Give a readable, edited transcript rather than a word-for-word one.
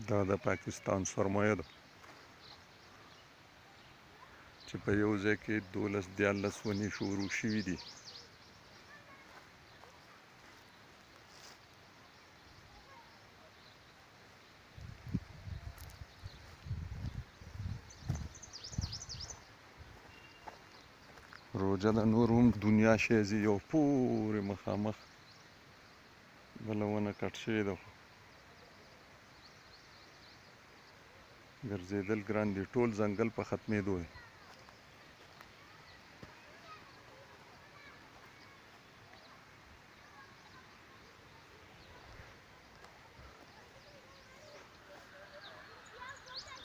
دا د پاکستان سرمایه ده چې په یو ځای کې 12-14 ونې شروع شوي دي. روجه د نور هم دنیا شی ځي یو پورې مخامخ بله ونه کټ شوې ده، ګرځېدل ګران دي، ټول ځنګل په ختمېدو دی.